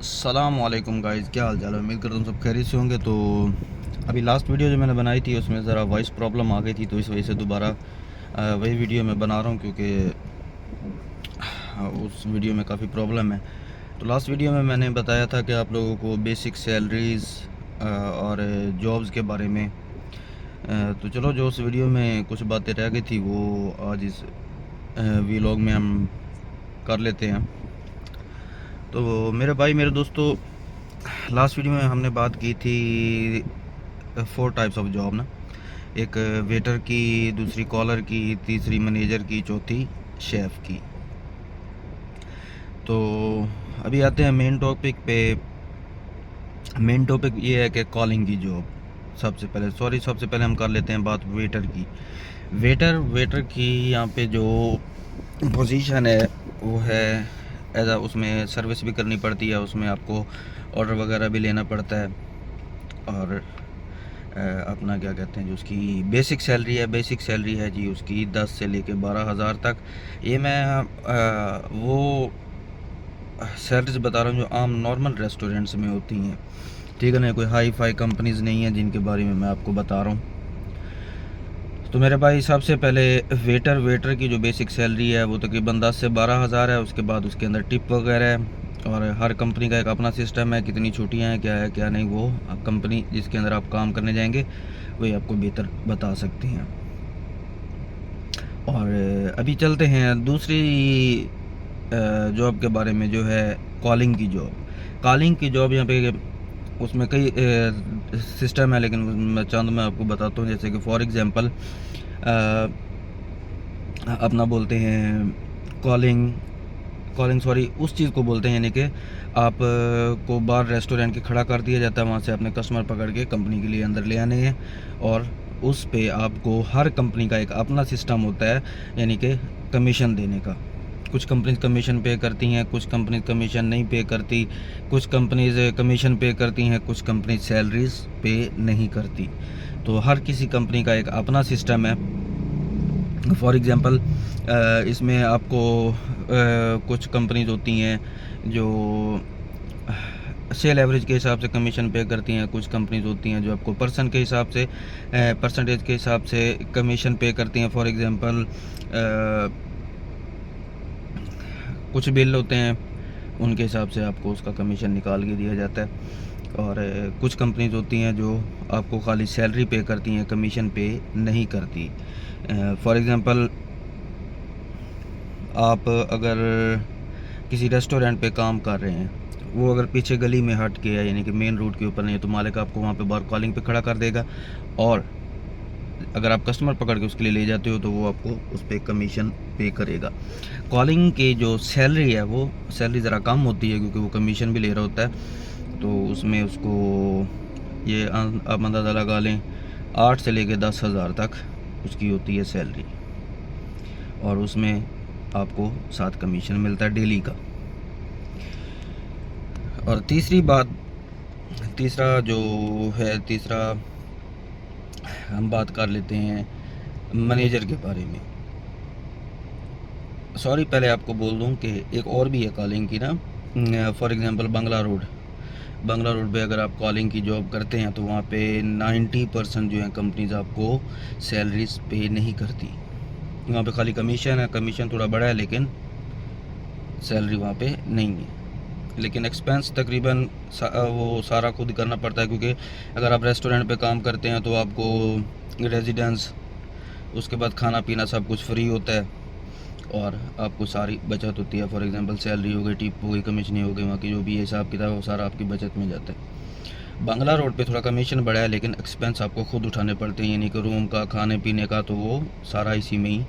अस्सलामुअलैकुम गाइस, क्या हाल चाल है। उम्मीद करता हूँ सब खैरियत से होंगे। तो अभी लास्ट वीडियो जो मैंने बनाई थी उसमें ज़रा वॉइस प्रॉब्लम आ गई थी, तो इस वजह से दोबारा वही वीडियो मैं बना रहा हूँ, क्योंकि उस वीडियो में काफ़ी प्रॉब्लम है। तो लास्ट वीडियो में मैंने बताया था कि आप लोगों को बेसिक सैलरीज़ और जॉब्स के बारे में। तो चलो, जो उस वीडियो में कुछ बातें रह गई थी वो आज इस वीलॉग में हम कर लेते हैं। तो मेरे भाई, मेरे दोस्तों, लास्ट वीडियो में हमने बात की थी 4 टाइप्स ऑफ जॉब ना। एक वेटर की, दूसरी कॉलर की, तीसरी मैनेजर की, चौथी शेफ़ की। तो अभी आते हैं मेन टॉपिक पे। मेन टॉपिक ये है कि कॉलिंग की जॉब। सबसे पहले हम कर लेते हैं बात वेटर की। वेटर की यहाँ पे जो पोजीशन है वो है उसमें सर्विस भी करनी पड़ती है, उसमें आपको ऑर्डर वगैरह भी लेना पड़ता है। और अपना क्या कहते हैं, जो उसकी बेसिक सैलरी है जी, उसकी 10 से लेके 12,000 तक। ये मैं वो सैलरीज बता रहा हूँ जो आम नॉर्मल रेस्टोरेंट्स में होती हैं, ठीक है ना। कोई हाई फाई कंपनीज़ नहीं है जिनके बारे में मैं आपको बता रहा हूँ। तो मेरे भाई, सबसे पहले वेटर की जो बेसिक सैलरी है वो तकरीबन 10 से 12,000 है। उसके बाद उसके अंदर टिप वगैरह है, और हर कंपनी का एक अपना सिस्टम है, कितनी छुट्टियां हैं, क्या है क्या नहीं, वो कंपनी जिसके अंदर आप काम करने जाएंगे वही आपको बेहतर बता सकती हैं। और अभी चलते हैं दूसरी जॉब के बारे में, जो है कॉलिंग की जॉब। यहाँ पे उसमें कई सिस्टम है, लेकिन मैं चंद मैं आपको बताता हूँ। जैसे कि फॉर एग्ज़ाम्पल अपना बोलते हैं कॉलिंग कॉलिंग सॉरी, उस चीज़ को बोलते हैं, यानी कि आप को बाहर रेस्टोरेंट के खड़ा कर दिया जाता है, वहाँ से अपने कस्टमर पकड़ के कंपनी के लिए अंदर ले आने हैं। और उस पे आपको हर कंपनी का एक अपना सिस्टम होता है, यानी कि कमीशन देने का। कुछ कंपनीज कमीशन पे करती हैं, कुछ कंपनीज कमीशन नहीं पे करती, कुछ कंपनीज कमीशन पे करती हैं, कुछ कंपनीज सैलरीज पे नहीं करती। तो हर किसी कंपनी का एक अपना सिस्टम है। फॉर एग्ज़ाम्पल इसमें आपको कुछ कंपनीज होती हैं जो सेल एवरेज के हिसाब से कमीशन पे करती हैं, कुछ कंपनीज होती हैं जो आपको परसेंटेज के हिसाब से कमीशन पे करती हैं। फॉर एग्ज़ाम्पल कुछ बिल होते हैं, उनके हिसाब से आपको उसका कमीशन निकाल के दिया जाता है। और कुछ कंपनीज होती हैं जो आपको खाली सैलरी पे करती हैं, कमीशन पे नहीं करती। फॉर एग्ज़ाम्पल, आप अगर किसी रेस्टोरेंट पे काम कर रहे हैं, वो अगर पीछे गली में हट के है, यानी कि मेन रूट के ऊपर नहीं है, तो मालिक आपको वहाँ पे बार कॉलिंग पे खड़ा कर देगा। और अगर आप कस्टमर पकड़ के उसके लिए ले जाते हो तो वो आपको उस पर कमीशन पे करेगा। कॉलिंग की जो सैलरी है वो सैलरी ज़रा कम होती है, क्योंकि वो कमीशन भी ले रहा होता है। तो उसमें उसको ये आप अंदाज़ा लगा लें 8 से लेके 10,000 तक उसकी होती है सैलरी, और उसमें आपको 7 कमीशन मिलता है डेली का। और तीसरा हम बात कर लेते हैं मैनेजर के बारे में। सॉरी, पहले आपको बोल दूं कि एक और भी है कॉलिंग की ना। फॉर एग्ज़ाम्पल, बंगला रोड पे अगर आप कॉलिंग की जॉब करते हैं तो वहाँ पे 90% जो है कंपनीज आपको सैलरीज पे नहीं करती। वहाँ पे खाली कमीशन है, कमीशन थोड़ा बड़ा है, लेकिन सैलरी वहाँ पे नहीं है। लेकिन एक्सपेंस तकरीबन वो सारा खुद करना पड़ता है, क्योंकि अगर आप रेस्टोरेंट पे काम करते हैं तो आपको रेजिडेंस, उसके बाद खाना पीना सब कुछ फ्री होता है, और आपको सारी बचत होती है। फॉर एग्जांपल, सैलरी हो गई, टिप हो गई, कमीशन हो गई, वहाँ की जो भी हिसाब किताब है वो सारा आपकी बचत में जाता है। बंगला रोड पे थोड़ा कमीशन बढ़ा है, लेकिन एक्सपेंस आपको खुद उठाने पड़ते हैं, यानी कि रूम का, खाने पीने का, तो वो सारा इसी में ही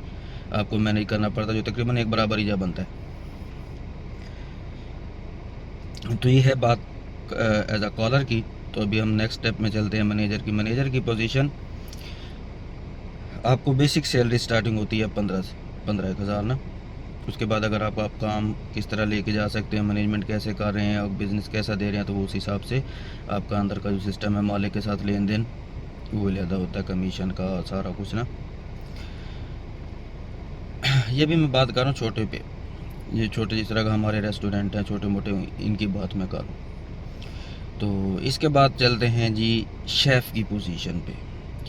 आपको मैनेज करना पड़ता है, जो तकरीबन एक बराबर ही जा बनता है। तो ये है बात एज अ कॉलर की। तो अभी हम नेक्स्ट स्टेप में चलते हैं मैनेजर की पोजीशन। आपको बेसिक सैलरी स्टार्टिंग होती है 15 ना। उसके बाद अगर आप काम किस तरह लेके जा सकते हैं, मैनेजमेंट कैसे कर रहे हैं और बिज़नेस कैसा दे रहे हैं, तो वो उस हिसाब से आपका अंदर का जो सिस्टम है मालिक के साथ लेन देन वो ज़्यादा होता है, कमीशन का सारा कुछ ना। ये भी मैं बात कर रहा हूँ छोटे पे। ये छोटे जिस तरह का हमारे रेस्टोरेंट हैं छोटे मोटे, इनकी बात मैं करूँ तो इसके बाद चलते हैं जी शेफ़ की पोजीशन पे।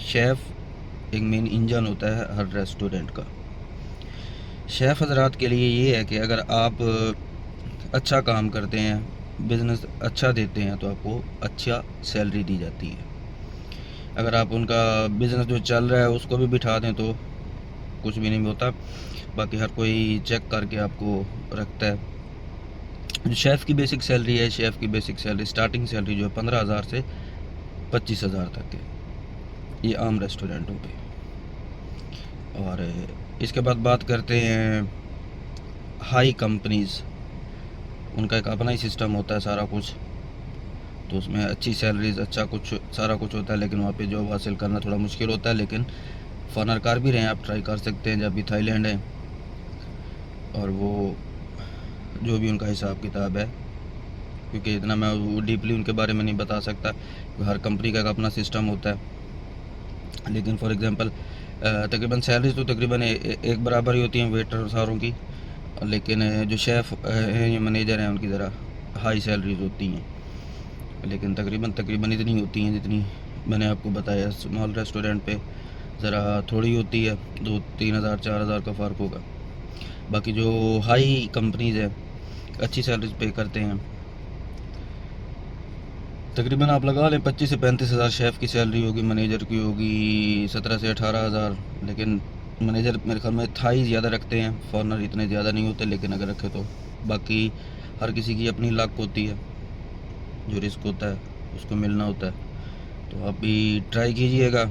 शेफ़ एक मेन इंजन होता है हर रेस्टोरेंट का। शेफ़ हज़रात के लिए ये है कि अगर आप अच्छा काम करते हैं, बिज़नेस अच्छा देते हैं, तो आपको अच्छा सैलरी दी जाती है। अगर आप उनका बिज़नेस जो चल रहा है उसको भी बिठा दें तो कुछ भी नहीं होता। बाकी हर कोई चेक करके आपको रखता है। जो शेफ़ की बेसिक सैलरी है, शेफ़ की बेसिक सैलरी स्टार्टिंग सैलरी जो है 15,000 से 25,000 तक है, ये आम रेस्टोरेंटों पे। और इसके बाद बात करते हैं हाई कंपनीज़, उनका एक अपना ही सिस्टम होता है सारा कुछ, तो उसमें अच्छी सैलरीज अच्छा कुछ सारा कुछ होता है, लेकिन वहाँ पे जॉब हासिल करना थोड़ा मुश्किल होता है। लेकिन फ़नकार भी रहें, आप ट्राई कर सकते हैं जब भी थाईलैंड है। और वो जो भी उनका हिसाब किताब है, क्योंकि इतना मैं वो डीपली उनके बारे में नहीं बता सकता, हर कंपनी का एक अपना सिस्टम होता है। लेकिन फॉर एग्ज़ाम्पल तकरीबन सैलरीज तो तकरीबन एक बराबर ही होती हैं वेटर सारों की, लेकिन जो शेफ़ हैं या मैनेजर हैं उनकी ज़रा हाई सैलरीज होती हैं, लेकिन तकरीबन इतनी होती हैं जितनी मैंने आपको बताया। स्मॉल रेस्टोरेंट पे ज़रा थोड़ी होती है, 2-3 हज़ार 4,000 का फ़र्क होगा। बाकी जो हाई कंपनीज़ है अच्छी सैलरीज पे करते हैं, तकरीबन आप लगा लें 25 से 35,000 शेफ़ की सैलरी होगी, मैनेजर की होगी 17 से 18,000। लेकिन मैनेजर मेरे ख्याल में थाई ज़्यादा रखते हैं, फॉरनर इतने ज़्यादा नहीं होते, लेकिन अगर रखे तो बाकी हर किसी की अपनी लक होती है, जो रिस्क होता है उसको मिलना होता है। तो आप भी ट्राई कीजिएगा।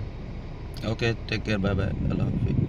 Okay, take care, bye bye, Allah हाफिज़।